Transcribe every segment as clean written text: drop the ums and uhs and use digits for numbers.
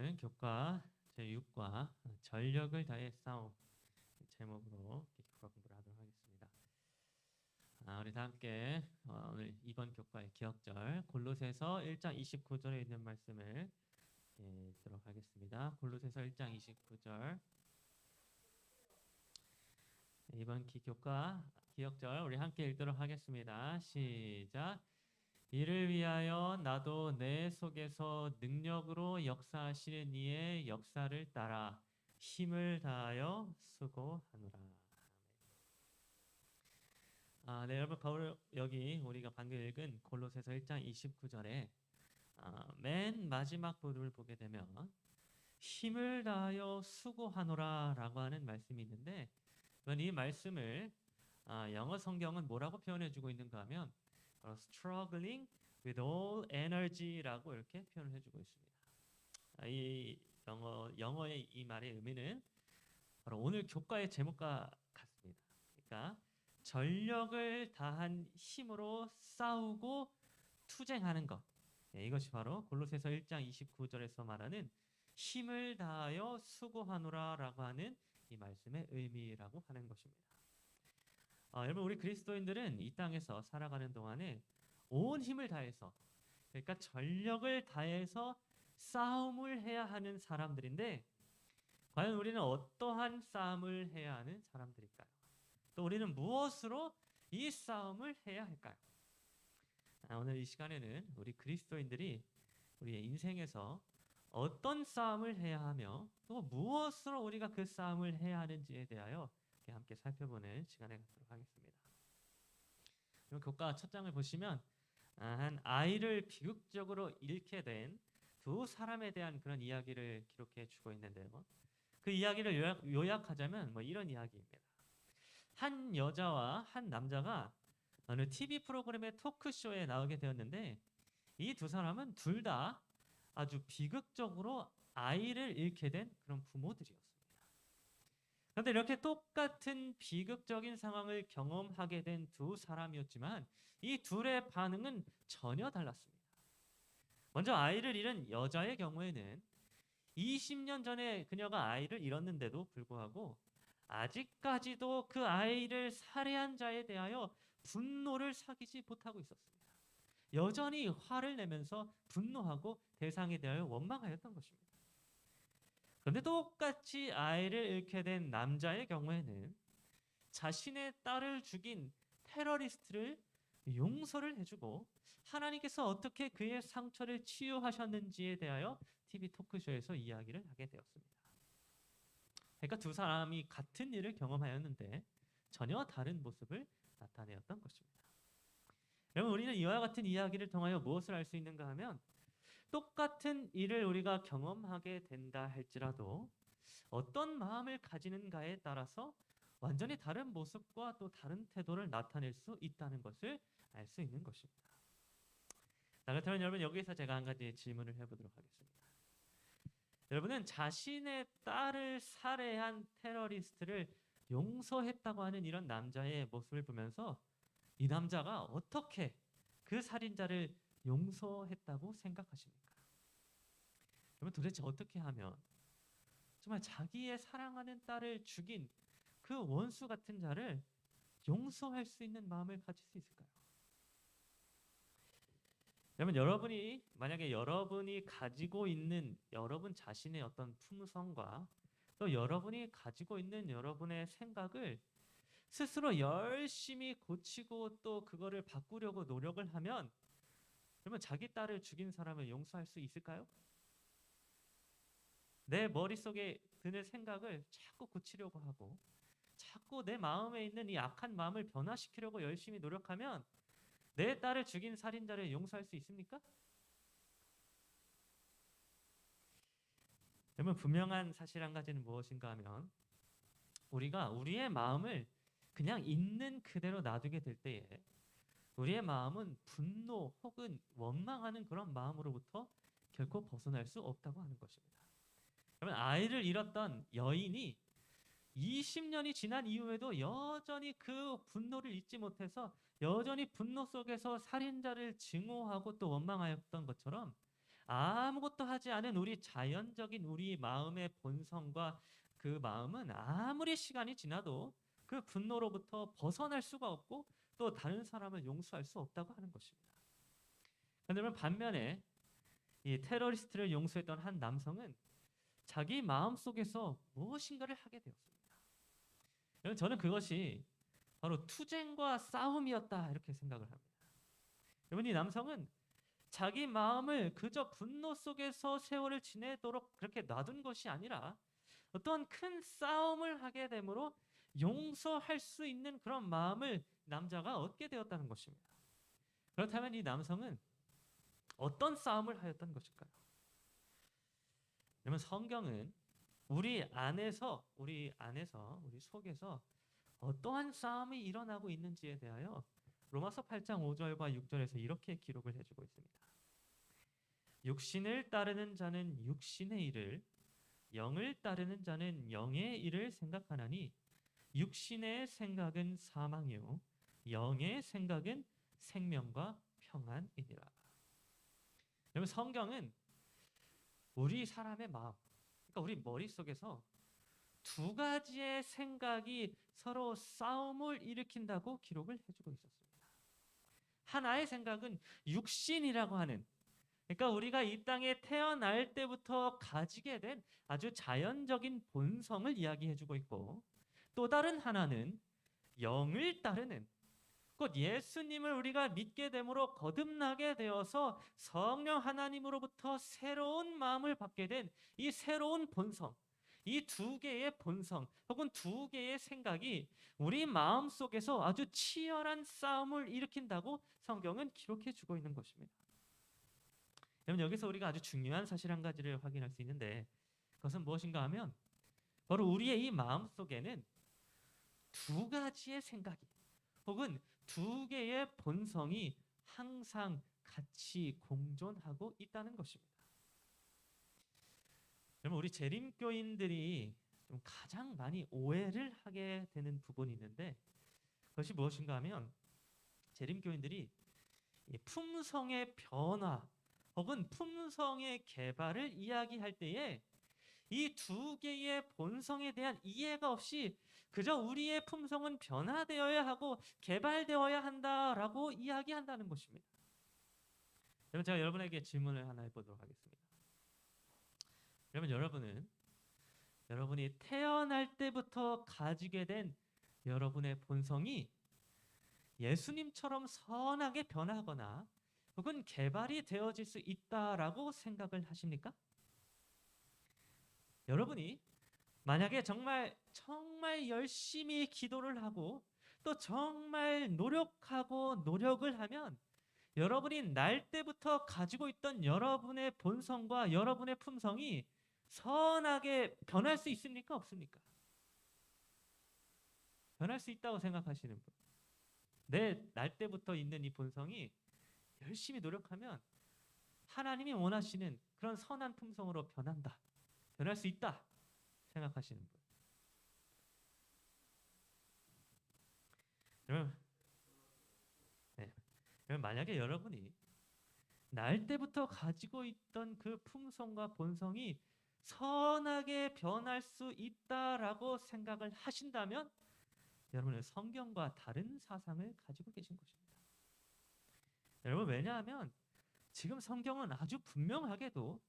오늘은 교과 제6과 전력을 다해 싸움 제목으로 교과 공부를 하도록 하겠습니다. 우리 다 함께 오늘 이번 교과의 기억절 골로새서 1장 29절에 있는 말씀을 읽도록 하겠습니다. 골로새서 1장 29절. 이번 교과 기억절 우리 함께 읽도록 하겠습니다. 시작. 이를 위하여 나도 내 속에서 능력으로 역사하시는 이의 역사를 따라 힘을 다하여 수고하노라. 네, 여러분 바울 여기 우리가 방금 읽은 골로새서 1장 29절에 맨 마지막 부분을 보게 되면 힘을 다하여 수고하노라라고 하는 말씀이 있는데 이 말씀을 영어 성경은 뭐라고 표현해주고 있는가 하면 struggling with all energy라고 이렇게 표현을 해주고 있습니다. 이 영어의 이 말의 의미는 바로 오늘 교과의 제목과 같습니다. 그러니까 전력을 다한 힘으로 싸우고 투쟁하는 것. 이것이 바로 골로새서 1장 29절에서 말하는 힘을 다하여 수고하노라라고 하는 이 말씀의 의미라고 하는 것입니다. 여러분 우리 그리스도인들은 이 땅에서 살아가는 동안에 온 힘을 다해서 그러니까 전력을 다해서 싸움을 해야 하는 사람들인데 과연 우리는 어떠한 싸움을 해야 하는 사람들일까요? 또 우리는 무엇으로 이 싸움을 해야 할까요? 오늘 이 시간에는 우리 그리스도인들이 우리의 인생에서 어떤 싸움을 해야 하며 또 무엇으로 우리가 그 싸움을 해야 하는지에 대하여 함께 살펴보는 시간에 갖도록 하겠습니다. 교과 첫 장을 보시면 한 아이를 비극적으로 잃게 된 두 사람에 대한 그런 이야기를 기록해 주고 있는데요. 그 이야기를 요약하자면 이런 이야기입니다. 한 여자와 한 남자가 어느 TV 프로그램의 토크쇼에 나오게 되었는데 이 두 사람은 둘 다 아주 비극적으로 아이를 잃게 된 그런 부모들이었습니다. 그런데 이렇게 똑같은 비극적인 상황을 경험하게 된 두 사람이었지만 이 둘의 반응은 전혀 달랐습니다. 먼저 아이를 잃은 여자의 경우에는 20년 전에 그녀가 아이를 잃었는데도 불구하고 아직까지도 그 아이를 살해한 자에 대하여 분노를 사귀지 못하고 있었습니다. 여전히 화를 내면서 분노하고 대상에 대하여 원망하였던 것입니다. 그런데 똑같이 아이를 잃게 된 남자의 경우에는 자신의 딸을 죽인 테러리스트를 용서를 해주고 하나님께서 어떻게 그의 상처를 치유하셨는지에 대하여 TV 토크쇼에서 이야기를 하게 되었습니다. 그러니까 두 사람이 같은 일을 경험하였는데 전혀 다른 모습을 나타내었던 것입니다. 여러분 우리는 이와 같은 이야기를 통하여 무엇을 알 수 있는가 하면 똑같은 일을 우리가 경험하게 된다 할지라도 어떤 마음을 가지는가에 따라서 완전히 다른 모습과 또 다른 태도를 나타낼 수 있다는 것을 알 수 있는 것입니다. 그렇다면 여러분 여기서 제가 한 가지 질문을 해보도록 하겠습니다. 여러분은 자신의 딸을 살해한 테러리스트를 용서했다고 하는 이런 남자의 모습을 보면서 이 남자가 어떻게 그 살인자를 용서했다고 생각하십니까? 여러분 도대체 어떻게 하면 정말 자기의 사랑하는 딸을 죽인 그 원수 같은 자를 용서할 수 있는 마음을 가질 수 있을까요? 여러분 만약에 여러분이 가지고 있는 여러분 자신의 어떤 품성과 또 여러분이 가지고 있는 여러분의 생각을 스스로 열심히 고치고 또 그거를 바꾸려고 노력을 하면 그러면 자기 딸을 죽인 사람을 용서할 수 있을까요? 내 머릿속에 드는 생각을 자꾸 고치려고 하고 자꾸 내 마음에 있는 이 악한 마음을 변화시키려고 열심히 노력하면 내 딸을 죽인 살인자를 용서할 수 있습니까? 여러분 분명한 사실 한 가지는 무엇인가 하면 우리가 우리의 마음을 그냥 있는 그대로 놔두게 될 때에 우리의 마음은 분노 혹은 원망하는 그런 마음으로부터 결코 벗어날 수 없다고 하는 것입니다. 그러면 아이를 잃었던 여인이 20년이 지난 이후에도 여전히 그 분노를 잊지 못해서 여전히 분노 속에서 살인자를 증오하고 또 원망하였던 것처럼 아무것도 하지 않은 우리 자연적인 우리 마음의 본성과 그 마음은 아무리 시간이 지나도 그 분노로부터 벗어날 수가 없고 또 다른 사람을 용서할 수 없다고 하는 것입니다. 그런데 반면에 이 테러리스트를 용서했던 한 남성은 자기 마음속에서 무엇인가를 하게 되었습니다. 여러분, 저는 그것이 바로 투쟁과 싸움이었다 이렇게 생각을 합니다. 여러분, 이 남성은 자기 마음을 그저 분노 속에서 세월을 지내도록 그렇게 놔둔 것이 아니라 어떤 큰 싸움을 하게 되므로 용서할 수 있는 그런 마음을 남자가 얻게 되었다는 것입니다. 그렇다면 이 남성은 어떤 싸움을 하였던 것일까요? 여러분, 성경은 우리 속에서 어떠한 싸움이 일어나고 있는지에 대하여 로마서 8장 5절과 6절에서 이렇게 기록을 해주고 있습니다. 육신을 따르는 자는 육신의 일을, 영을 따르는 자는 영의 일을 생각하나니 육신의 생각은 사망이요 영의 생각은 생명과 평안이니라. 여러분, 성경은 우리 사람의 마음, 그러니까 우리 머릿속에서 두 가지의 생각이 서로 싸움을 일으킨다고 기록을 해주고 있었습니다. 하나의 생각은 육신이라고 하는, 그러니까 우리가 이 땅에 태어날 때부터 가지게 된 아주 자연적인 본성을 이야기해주고 있고, 또 다른 하나는 영을 따르는, 곧 예수님을 우리가 믿게 됨으로 거듭나게 되어서 성령 하나님으로부터 새로운 마음을 받게 된 이 새로운 본성, 이 두 개의 본성 혹은 두 개의 생각이 우리 마음 속에서 아주 치열한 싸움을 일으킨다고 성경은 기록해 주고 있는 것입니다. 여러분, 여기서 우리가 아주 중요한 사실 한 가지를 확인할 수 있는데, 그것은 무엇인가 하면 바로 우리의 이 마음 속에는 두 가지의 생각이 혹은 두 개의 본성이 항상 같이 공존하고 있다는 것입니다. 여러분, 우리 재림교인들이 좀 가장 많이 오해를 하게 되는 부분이 있는데, 그것이 무엇인가 하면 재림교인들이 이 품성의 변화 혹은 품성의 개발을 이야기할 때에 이 두 개의 본성에 대한 이해가 없이 그저 우리의 품성은 변화되어야 하고 개발되어야 한다라고 이야기한다는 것입니다. 여러분, 제가 여러분에게 질문을 하나 해보도록 하겠습니다. 여러분이 태어날 때부터 가지게 된 여러분의 본성이 예수님처럼 선하게 변하거나 혹은 개발이 되어질 수 있다라고 생각을 하십니까? 여러분이 만약에 정말 열심히 기도를 하고 또 정말 노력하고 노력을 하면 여러분이 날 때부터 가지고 있던 여러분의 본성과 여러분의 품성이 선하게 변할 수 있습니까? 없습니까? 변할 수 있다고 생각하시는 분. 내 날 때부터 있는 이 본성이 열심히 노력하면 하나님이 원하시는 그런 선한 품성으로 변한다. 변할 수 있다 생각하시는 분. 여러분, 만약에 여러분이 날 때부터 가지고 있던 그 품성과 본성이 선하게 변할 수 있다라고 생각을 하신다면 여러분은 성경과 다른 사상을 가지고 계신 것입니다. 여러분, 왜냐하면 지금 성경은 아주 분명하게도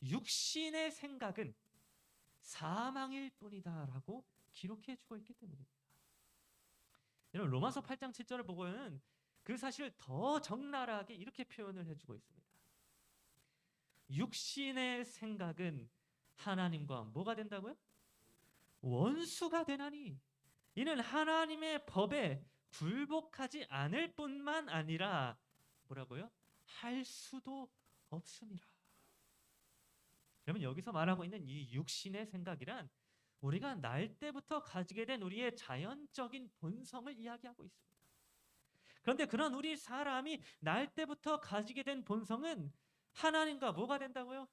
육신의 생각은 사망일 뿐이다라고 기록해 주고 있기 때문입니다. 여러분, 로마서 8장 7절을 보고는 그 사실을 더 적나라하게 이렇게 표현을 해주고 있습니다. 육신의 생각은 하나님과 뭐가 된다고요? 원수가 되나니 이는 하나님의 법에 굴복하지 않을 뿐만 아니라 뭐라고요? 할 수도 없음이라. 여러분, 여기서 말하고 있는 이 육신의 생각이란 우리가 날 때부터 가지게 된 우리의 자연적인 본성을 이야기하고 있습니다. 그런데 그런 우리 사람이 날 때부터 가지게 된 본성은 하나님과 뭐가 된다고요?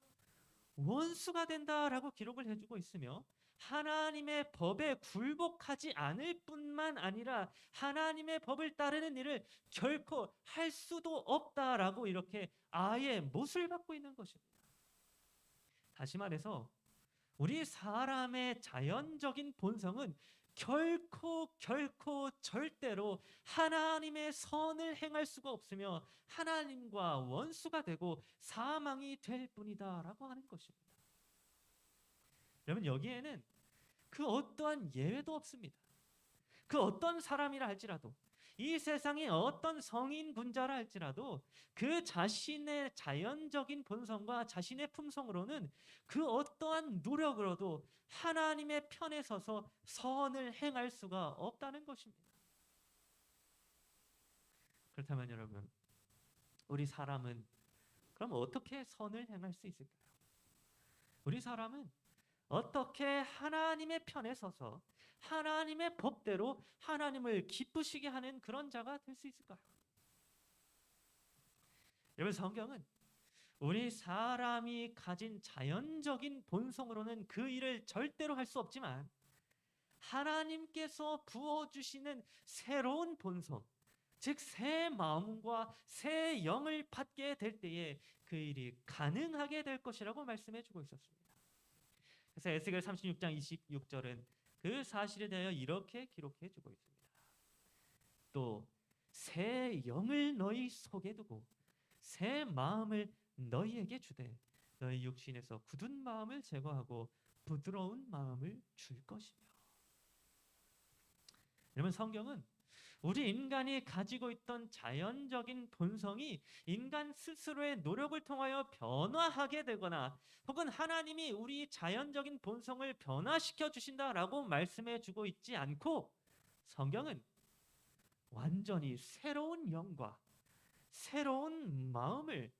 원수가 된다라고 기록을 해주고 있으며 하나님의 법에 굴복하지 않을 뿐만 아니라 하나님의 법을 따르는 일을 결코 할 수도 없다라고 이렇게 아예 못을 받고 있는 것입니다. 다시 말해서 우리 사람의 자연적인 본성은 결코 절대로 하나님의 선을 행할 수가 없으며 하나님과 원수가 되고 사망이 될 뿐이다라고 하는 것입니다. 여러분, 여기에는 그 어떠한 예외도 없습니다. 그 어떤 사람이라 할지라도, 이 세상의 어떤 성인 군자라 할지라도 그 자신의 자연적인 본성과 자신의 품성으로는 그 어떠한 노력으로도 하나님의 편에 서서 선을 행할 수가 없다는 것입니다. 그렇다면 여러분, 우리 사람은 그럼 어떻게 선을 행할 수 있을까요? 우리 사람은 어떻게 하나님의 편에 서서 하나님의 법대로 하나님을 기쁘시게 하는 그런 자가 될 수 있을까요? 여러분, 성경은 우리 사람이 가진 자연적인 본성으로는 그 일을 절대로 할 수 없지만 하나님께서 부어주시는 새로운 본성, 즉 새 마음과 새 영을 받게 될 때에 그 일이 가능하게 될 것이라고 말씀해 주고 있었습니다. 그래서 에스겔 36장 26절은 그 사실에 대하여 이렇게 기록해 주고 있습니다. 또 새 영을 너희 속에 두고 새 마음을 너희에게 주되 너희 육신에서 굳은 마음을 제거하고 부드러운 마음을 줄 것이며. 여러분, 성경은 우리 인간이 가지고 있던 자연적인 본성이 인간 스스로의 노력을 통하여 변화하게 되거나 혹은 하나님이 우리 자연적인 본성을 변화시켜 주신다라고 말씀해 주고 있지 않고, 성경은 완전히 새로운 영과 새로운 마음을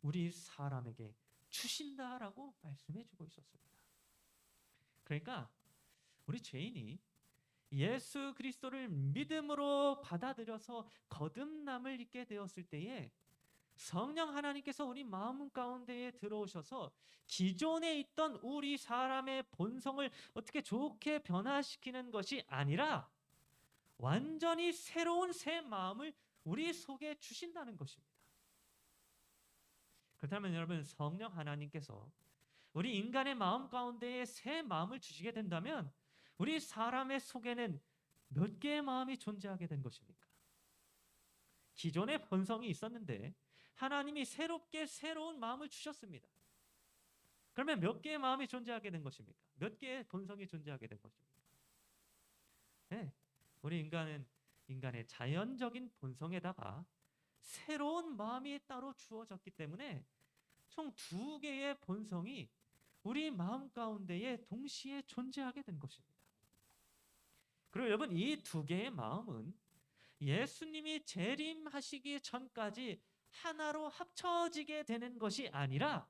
우리 사람에게 주신다라고 말씀해 주고 있었습니다. 그러니까 우리 죄인이 예수 그리스도를 믿음으로 받아들여서 거듭남을 입게 되었을 때에 성령 하나님께서 우리 마음 가운데에 들어오셔서 기존에 있던 우리 사람의 본성을 어떻게 좋게 변화시키는 것이 아니라 완전히 새로운 새 마음을 우리 속에 주신다는 것입니다. 그렇다면 여러분, 성령 하나님께서 우리 인간의 마음 가운데에 새 마음을 주시게 된다면 우리 사람의 속에는 몇 개의 마음이 존재하게 된 것입니까? 기존의 본성이 있었는데 하나님이 새롭게 새로운 마음을 주셨습니다. 그러면 몇 개의 마음이 존재하게 된 것입니까? 몇 개의 본성이 존재하게 된 것입니까? 네, 우리 인간은 인간의 자연적인 본성에다가 새로운 마음이 따로 주어졌기 때문에 총 2개의 본성이 우리 마음 가운데에 동시에 존재하게 된 것입니다. 그리고 여러분, 이 2개의 마음은 예수님이 재림하시기 전까지 하나로 합쳐지게 되는 것이 아니라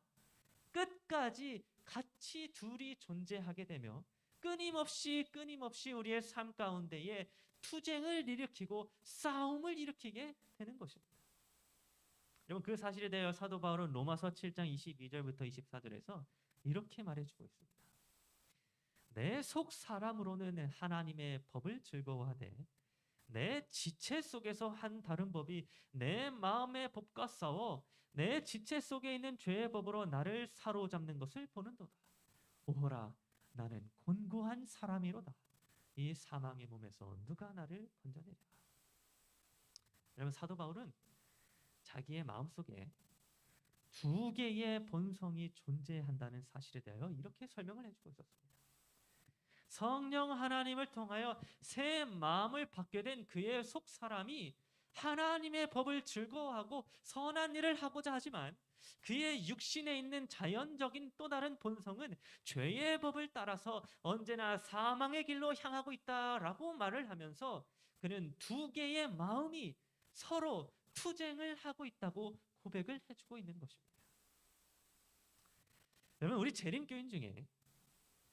끝까지 같이 둘이 존재하게 되며 끊임없이 우리의 삶 가운데에 투쟁을 일으키고 싸움을 일으키게 되는 것입니다. 여러분, 그 사실에 대하여 사도 바울은 로마서 7장 22절부터 24절에서 이렇게 말해주고 있습니다. 내 속 사람으로는 하나님의 법을 즐거워하되 내 지체 속에서 한 다른 법이 내 마음의 법과 싸워 내 지체 속에 있는 죄의 법으로 나를 사로잡는 것을 보는도다. 오호라, 나는 곤고한 사람이로다. 이 사망의 몸에서 누가 나를 건져내랴. 여러분, 사도 바울은 자기의 마음속에 2개의 본성이 존재한다는 사실에 대하여 이렇게 설명을 해주고 있었습니다. 성령 하나님을 통하여 새 마음을 받게 된 그의 속 사람이 하나님의 법을 즐거워하고 선한 일을 하고자 하지만 그의 육신에 있는 자연적인 또 다른 본성은 죄의 법을 따라서 언제나 사망의 길로 향하고 있다라고 말을 하면서 그는 2개의 마음이 서로 투쟁을 하고 있다고 고백을 해주고 있는 것입니다. 여러분, 우리 재림교인 중에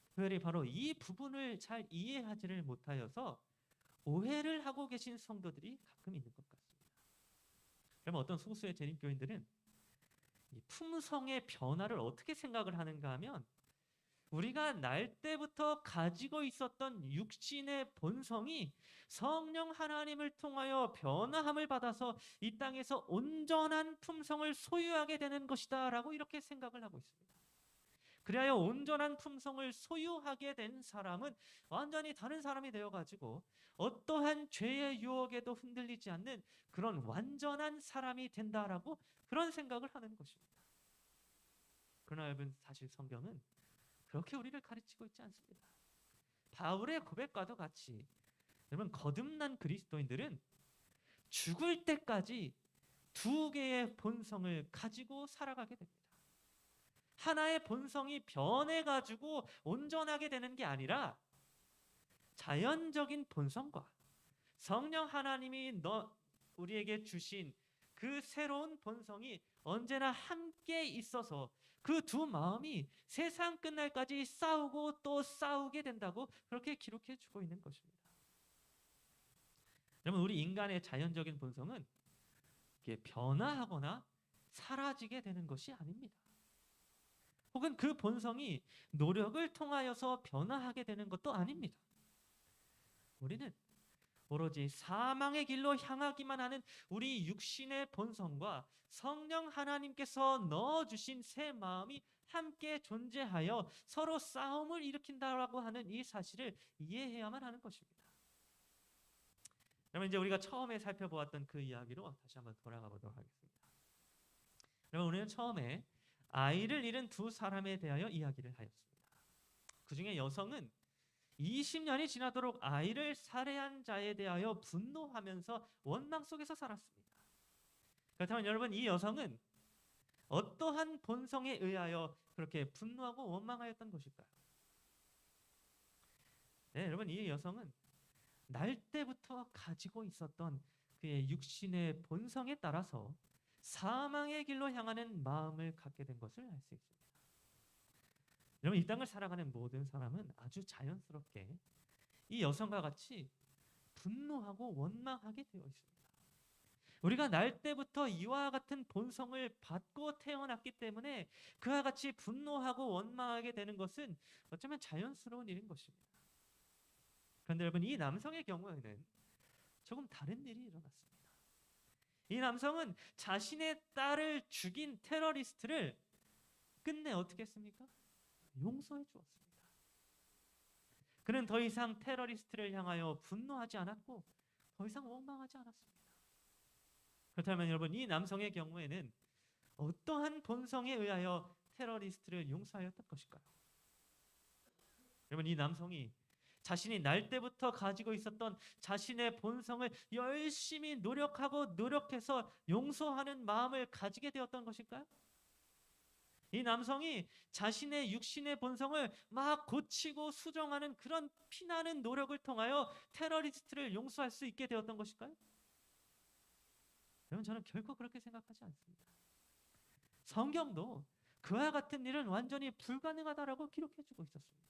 특별히 바로 이 부분을 잘 이해하지를 못하여서 오해를 하고 계신 성도들이 가끔 있는 것 같습니다. 그러면 어떤 소수의 재림교인들은 이 품성의 변화를 어떻게 생각을 하는가 하면 우리가 날 때부터 가지고 있었던 육신의 본성이 성령 하나님을 통하여 변화함을 받아서 이 땅에서 온전한 품성을 소유하게 되는 것이다라고 이렇게 생각을 하고 있습니다. 그리하여 온전한 품성을 소유하게 된 사람은 완전히 다른 사람이 되어가지고 어떠한 죄의 유혹에도 흔들리지 않는 그런 완전한 사람이 된다라고 그런 생각을 하는 것입니다. 그러나 여러분, 사실 성경은 그렇게 우리를 가르치고 있지 않습니다. 바울의 고백과도 같이 여러분, 거듭난 그리스도인들은 죽을 때까지 두 개의 본성을 가지고 살아가게 됩니다. 하나의 본성이 변해가지고 온전하게 되는 게 아니라 자연적인 본성과 성령 하나님이 우리에게 주신 그 새로운 본성이 언제나 함께 있어서 그 두 마음이 세상 끝날까지 싸우고 또 싸우게 된다고 그렇게 기록해 주고 있는 것입니다. 여러분, 우리 인간의 자연적인 본성은 변화하거나 사라지게 되는 것이 아닙니다. 혹은 그 본성이 노력을 통하여서 변화하게 되는 것도 아닙니다. 우리는 오로지 사망의 길로 향하기만 하는 우리 육신의 본성과 성령 하나님께서 넣어주신 새 마음이 함께 존재하여 서로 싸움을 일으킨다라고 하는 이 사실을 이해해야만 하는 것입니다. 그러면 이제 우리가 처음에 살펴보았던 그 이야기로 다시 한번 돌아가 보도록 하겠습니다. 그러면 우리는 처음에 아이를 잃은 두 사람에 대하여 이야기를 하였습니다. 그 중에 여성은 20년이 지나도록 아이를 살해한 자에 대하여 분노하면서 원망 속에서 살았습니다. 그렇다면 여러분, 이 여성은 어떠한 본성에 의하여 그렇게 분노하고 원망하였던 것일까요? 네, 여러분, 이 여성은 날 때부터 가지고 있었던 그의 육신의 본성에 따라서 사망의 길로 향하는 마음을 갖게 된 것을 알 수 있습니다. 여러분, 이 땅을 살아가는 모든 사람은 아주 자연스럽게 이 여성과 같이 분노하고 원망하게 되어 있습니다. 우리가 날 때부터 이와 같은 본성을 받고 태어났기 때문에 그와 같이 분노하고 원망하게 되는 것은 어쩌면 자연스러운 일인 것입니다. 그런데 여러분, 이 남성의 경우에는 조금 다른 일이 일어났습니다. 이 남성은 자신의 딸을 죽인 테러리스트를 끝내 어떻게 했습니까? 용서해 주었습니다. 그는 더 이상 테러리스트를 향하여 분노하지 않았고 더 이상 원망하지 않았습니다. 그렇다면 여러분, 이 남성의 경우에는 어떠한 본성에 의하여 테러리스트를 용서하였던 것일까요? 여러분, 이 남성이 자신이 날 때부터 가지고 있었던 자신의 본성을 열심히 노력해서 용서하는 마음을 가지게 되었던 것일까요? 이 남성이 자신의 육신의 본성을 막 고치고 수정하는 그런 피나는 노력을 통하여 테러리스트를 용서할 수 있게 되었던 것일까요? 여러분, 저는 결코 그렇게 생각하지 않습니다. 성경도 그와 같은 일은 완전히 불가능하다라고 기록해주고 있었습니다.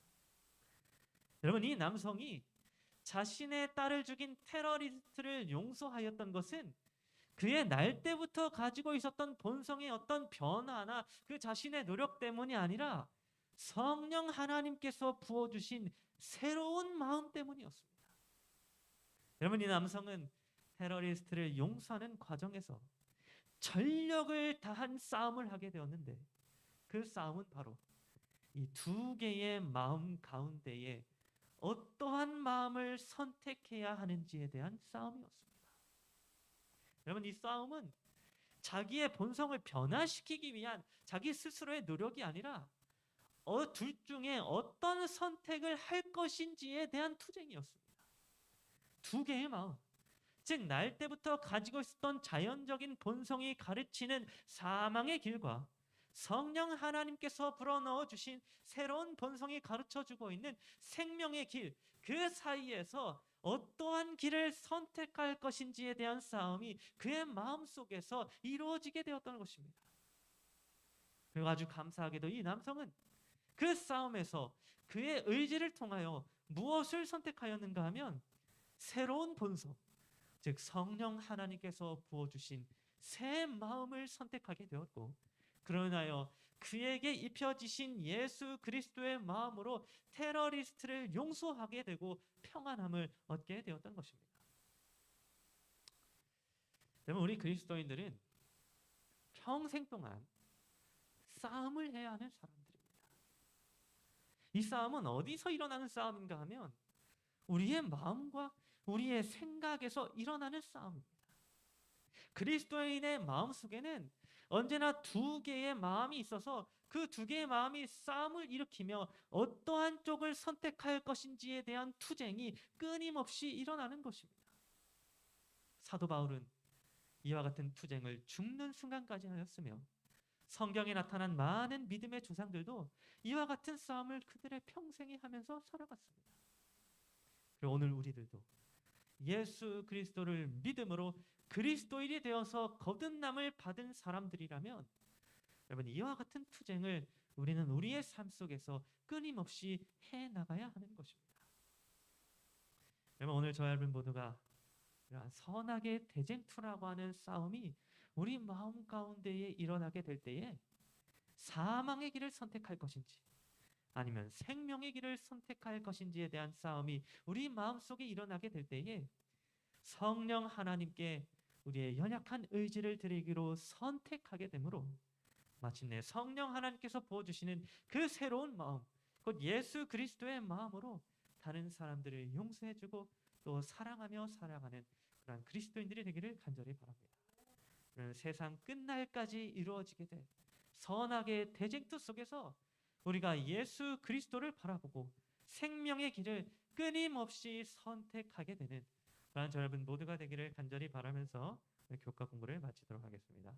여러분, 이 남성이 자신의 딸을 죽인 테러리스트를 용서하였던 것은 그의 날 때부터 가지고 있었던 본성의 어떤 변화나 그 자신의 노력 때문이 아니라 성령 하나님께서 부어주신 새로운 마음 때문이었습니다. 여러분, 이 남성은 테러리스트를 용서하는 과정에서 전력을 다한 싸움을 하게 되었는데 그 싸움은 바로 이 두 개의 마음 가운데에 어떠한 마음을 선택해야 하는지에 대한 싸움이었습니다. 여러분, 이 싸움은 자기의 본성을 변화시키기 위한 자기 스스로의 노력이 아니라 둘 중에 어떤 선택을 할 것인지에 대한 투쟁이었습니다. 두 개의 마음, 즉 날 때부터 가지고 있었던 자연적인 본성이 가르치는 사망의 길과 성령 하나님께서 불어넣어 주신 새로운 본성이 가르쳐주고 있는 생명의 길, 그 사이에서 어떠한 길을 선택할 것인지에 대한 싸움이 그의 마음속에서 이루어지게 되었던 것입니다. 그리고 아주 감사하게도 이 남성은 그 싸움에서 그의 의지를 통하여 무엇을 선택하였는가 하면 새로운 본성, 즉 성령 하나님께서 부어주신 새 마음을 선택하게 되었고, 그러나요 그에게 입혀지신 예수 그리스도의 마음으로 테러리스트를 용서하게 되고 평안함을 얻게 되었던 것입니다. 그러면 우리 그리스도인들은 평생 동안 싸움을 해야 하는 사람들입니다. 이 싸움은 어디서 일어나는 싸움인가 하면 우리의 마음과 우리의 생각에서 일어나는 싸움입니다. 그리스도인의 마음 속에는 언제나 두 개의 마음이 있어서 그 두 개의 마음이 싸움을 일으키며 어떠한 쪽을 선택할 것인지에 대한 투쟁이 끊임없이 일어나는 것입니다. 사도 바울은 이와 같은 투쟁을 죽는 순간까지 하였으며 성경에 나타난 많은 믿음의 조상들도 이와 같은 싸움을 그들의 평생에 하면서 살아갔습니다. 그리고 오늘 우리들도 예수 그리스도를 믿음으로 그리스도인이 되어서 거듭남을 받은 사람들이라면 여러분, 이와 같은 투쟁을 우리는 우리의 삶 속에서 끊임없이 해나가야 하는 것입니다. 여러분, 오늘 저와 여러분 모두가 이러한 선악의 대쟁투라고 하는 싸움이 우리 마음 가운데에 일어나게 될 때에 사망의 길을 선택할 것인지 아니면 생명의 길을 선택할 것인지에 대한 싸움이 우리 마음속에 일어나게 될 때에 성령 하나님께 우리의 연약한 의지를 드리기로 선택하게 되므로 마침내 성령 하나님께서 부어주시는 그 새로운 마음, 곧 예수 그리스도의 마음으로 다른 사람들을 용서해주고 또 사랑하며 살아가는 그런 그리스도인들이 되기를 간절히 바랍니다. 세상 끝날까지 이루어지게 될 선악의 대쟁투 속에서 우리가 예수 그리스도를 바라보고 생명의 길을 끊임없이 선택하게 되는 그런 여러분 모두가 되기를 간절히 바라면서 교과 공부를 마치도록 하겠습니다.